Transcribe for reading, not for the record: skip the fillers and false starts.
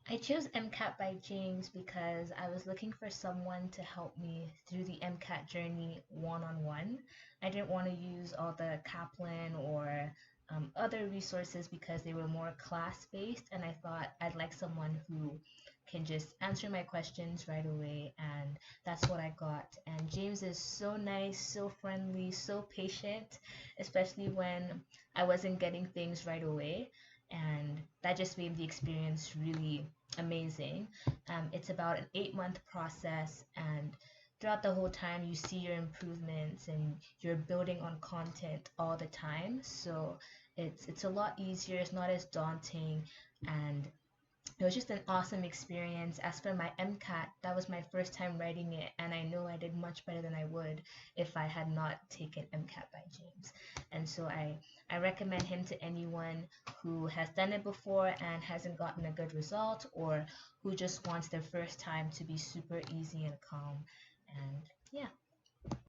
I chose MCAT by James because I was looking for someone to help me through the MCAT journey one on one. I didn't want to use all the Kaplan or other resources because they were more class based, and I thought I'd like someone who can just answer my questions right away, and that's what I got. And James is so nice, so friendly, so patient, especially when I wasn't getting things right away. And that just made the experience really amazing. It's about an 8 month process, and throughout the whole time, you see your improvements and you're building on content all the time. So it's a lot easier. It's not as daunting, and it was just an awesome experience. As for my MCAT, that was my first time writing it, and I know I did much better than I would if I had not taken MCAT by James. And so I recommend him to anyone who has done it before and hasn't gotten a good result, or who just wants their first time to be super easy and calm. And yeah.